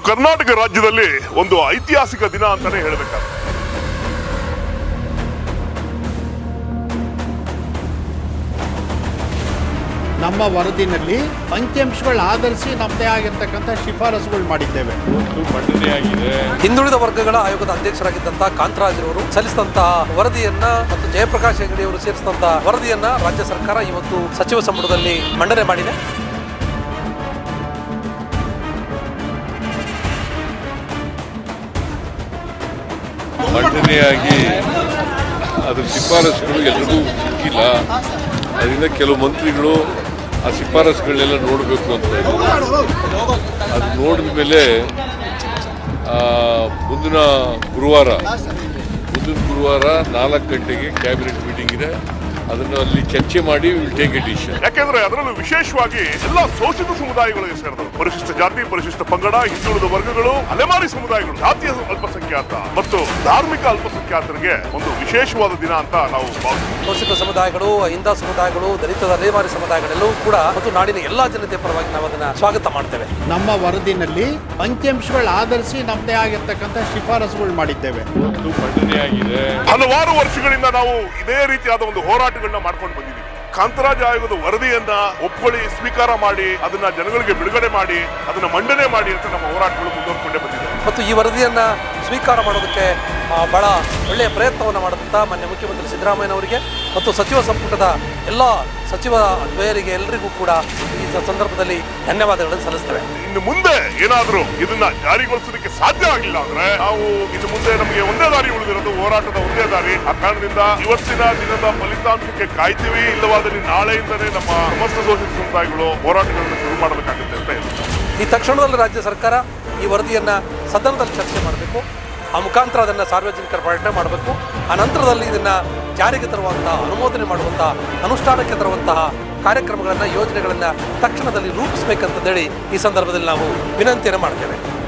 ಕರ್ನಾಟಕ ರಾಜ್ಯದಲ್ಲಿ ಒಂದು ಐತಿಹಾಸಿಕ ದಿನ ಅಂತಾನೆ ಹೇಳಬೇಕಾಗುತ್ತೆ. ನಮ್ಮ ವರದಿನಲ್ಲಿ ಅಂಕಿಅಂಶಗಳು ಆಧರಿಸಿ ನಮ್ಮದೇ ಆಗಿರ್ತಕ್ಕಂಥ ಶಿಫಾರಸುಗಳು ಮಾಡಿದ್ದೇವೆ. ಹಿಂದುಳಿದ ವರ್ಗಗಳ ಆಯೋಗದ ಅಧ್ಯಕ್ಷರಾಗಿದ್ದಂತಹ ಕಾಂತರಾಜ್ ಅವರು ಸಲ್ಲಿಸಿದಂತಹ ವರದಿಯನ್ನ ಮತ್ತು ಜಯಪ್ರಕಾಶ್ ಹೆಗಡೆ ಅವರು ಸೇರಿಸಿದಂತಹ ವರದಿಯನ್ನ ರಾಜ್ಯ ಸರ್ಕಾರ ಇವತ್ತು ಸಚಿವ ಸಂಪುಟದಲ್ಲಿ ಮಂಡನೆ ಮಾಡಿದೆ. ಮಂಡನೆಯಾಗಿ ಅದರ ಶಿಫಾರಸುಗಳು ಎಲ್ರಿಗೂ ಸಿಕ್ಕಿಲ್ಲ. ಅದರಿಂದ ಕೆಲವು ಮಂತ್ರಿಗಳು ಆ ಶಿಫಾರಸುಗಳನ್ನೆಲ್ಲ ನೋಡಬೇಕು ಅಂತ ಅದು ನೋಡಿದ ಮೇಲೆ ಮುಂದಿನ ಗುರುವಾರ 4 ಗಂಟೆಗೆ ಕ್ಯಾಬಿನೆಟ್ ಮೀಟಿಂಗ್ ಇದೆ. ಅದನ್ನು ಅಲ್ಲಿ ಚರ್ಚೆ ಮಾಡಿ ವಿಲ್ ಟೇಕ್ ಎ ಡಿಸಿಷನ್. ಯಾಕೆಂದ್ರೆ ಅದರಲ್ಲೂ ವಿಶೇಷವಾಗಿ ಎಲ್ಲ ಶೋಷಿತ ಸಮುದಾಯಗಳಿಗೆ ಸೇರಿದವರು, ಪರಿಶಿಷ್ಟ ಜಾತಿ, ಪರಿಶಿಷ್ಟ ಪಂಗಡ, ಹಿಂದುಳಿದ ವರ್ಗಗಳು, ಅಲೆಮಾರಿ ಸಮುದಾಯಗಳು, ಜಾತಿಯ ಅಲ್ಪಸಂಖ್ಯಾತ ಮತ್ತು ಧಾರ್ಮಿಕ ಅಲ್ಪಸಂಖ್ಯಾತರಿಗೆ ಒಂದು ವಿಶೇಷವಾದ ದಿನ ಅಂತ ನಾವು ಭಾವಿಸ್ತೀವಿ. ಶೋಷಿತ ಸಮುದಾಯಗಳು, ಅಹಿಂದ ಸಮುದಾಯಗಳು, ದಲಿತ ಅಲೆಮಾರಿ ಸಮುದಾಯಗಳೆಲ್ಲವೂ ಕೂಡ ಮತ್ತು ನಾಡಿನ ಎಲ್ಲಾ ಜನತೆ ಪರವಾಗಿ ನಾವು ಅದನ್ನ ಸ್ವಾಗತ ಮಾಡ್ತೇವೆ. ನಮ್ಮ ವರದಿನಲ್ಲಿ ಅಂಕಿಅಂಶಗಳು ಆಧರಿಸಿ ನಮ್ಮದೇ ಆಗಿರ್ತಕ್ಕಂಥ ಶಿಫಾರಸುಗಳು ಮಾಡಿದ್ದೇವೆ. ಮಂಡನೆಯಾಗಿದೆ. ಹಲವಾರು ವರ್ಷಗಳಿಂದ ನಾವು ಇದೇ ರೀತಿಯಾದ ಒಂದು ಹೋರಾಟಗಳನ್ನ ಮಾಡ್ಕೊಂಡು ಬಂದಿದ್ದೀವಿ. ಕಾಂತರಾಜ್ ಆಯೋಗದ ವರದಿಯನ್ನ ಒಪ್ಕೊಳ್ಳಿ, ಸ್ವೀಕಾರ ಮಾಡಿ, ಅದನ್ನ ಜನಗಳಿಗೆ ಬಿಡುಗಡೆ ಮಾಡಿ, ಅದನ್ನ ಮಂಡನೆ ಮಾಡಿ ಅಂತ ನಮ್ಮ ಹೋರಾಟಗಳು ಮುಂದುವರೆಕೊಂಡೇ ಬಂದಿದೆ. ಮತ್ತು ಈ ವರದಿಯನ್ನ ಸ್ವೀಕಾರ ಮಾಡೋದಕ್ಕೆ ಬಹಳ ಒಳ್ಳೆಯ ಪ್ರಯತ್ನವನ್ನು ಮಾಡಿದಂಥ ಮಾನ್ಯ ಮುಖ್ಯಮಂತ್ರಿ ಸಿದ್ದರಾಮಯ್ಯನವರಿಗೆ ಮತ್ತು ಸಚಿವ ಸಂಪುಟದ ಎಲ್ಲ ಸಚಿವ ದ್ವಯರಿಗೆ ಎಲ್ಲರಿಗೂ ಕೂಡ ಈ ಸಂದರ್ಭದಲ್ಲಿ ಧನ್ಯವಾದಗಳನ್ನು ಸಲ್ಲಿಸ್ತೇವೆ. ಇನ್ನು ಮುಂದೆ ಏನಾದರೂ ಇದನ್ನ ಜಾರಿಗೊಳಿಸೋದಕ್ಕೆ ಸಾಧ್ಯ ಆಗಿಲ್ಲ ಅಂದ್ರೆ ನಾವು ಇನ್ನು ಮುಂದೆ ನಮಗೆ ಒಂದೇ ದಾರಿ ಉಳಿದಿರೋದು, ಹೋರಾಟದ ಒಂದೇ ದಾರಿ. ಆ ಕಾರಣದಿಂದ ಇವತ್ತಿನ ದಿನದ ಫಲಿತಾಂಶಕ್ಕೆ ಕಾಯ್ತೀವಿ. ಇಲ್ಲವಾದಲ್ಲಿ ನಾಳೆಯಿಂದಲೇ ನಮ್ಮ ಸಮಸ್ತ ಶೋಷಿತ ಸಮುದಾಯಗಳು ಹೋರಾಟಗಳನ್ನು ಶುರು ಮಾಡಬೇಕಾಗುತ್ತೆ ಅಂತ ಹೇಳ್ತಾರೆ. ಈ ತಕ್ಷಣದಲ್ಲಿ ರಾಜ್ಯ ಸರ್ಕಾರ ಈ ವರದಿಯನ್ನ ಸದನದಲ್ಲಿ ಚರ್ಚೆ ಮಾಡಬೇಕು. ಆ ಮುಖಾಂತರ ಅದನ್ನು ಸಾರ್ವಜನಿಕರ ಪ್ರಕಟಣೆ ಮಾಡಬೇಕು. ಆ ನಂತರದಲ್ಲಿ ಇದನ್ನು ಜಾರಿಗೆ ತರುವಂತಹ, ಅನುಮೋದನೆ ಮಾಡುವಂತಹ, ಅನುಷ್ಠಾನಕ್ಕೆ ತರುವಂತಹ ಕಾರ್ಯಕ್ರಮಗಳನ್ನು, ಯೋಜನೆಗಳನ್ನು ತಕ್ಷಣದಲ್ಲಿ ರೂಪಿಸಬೇಕಂತೇಳಿ ಈ ಸಂದರ್ಭದಲ್ಲಿ ನಾವು ವಿನಂತಿಯನ್ನು ಮಾಡ್ತೇವೆ.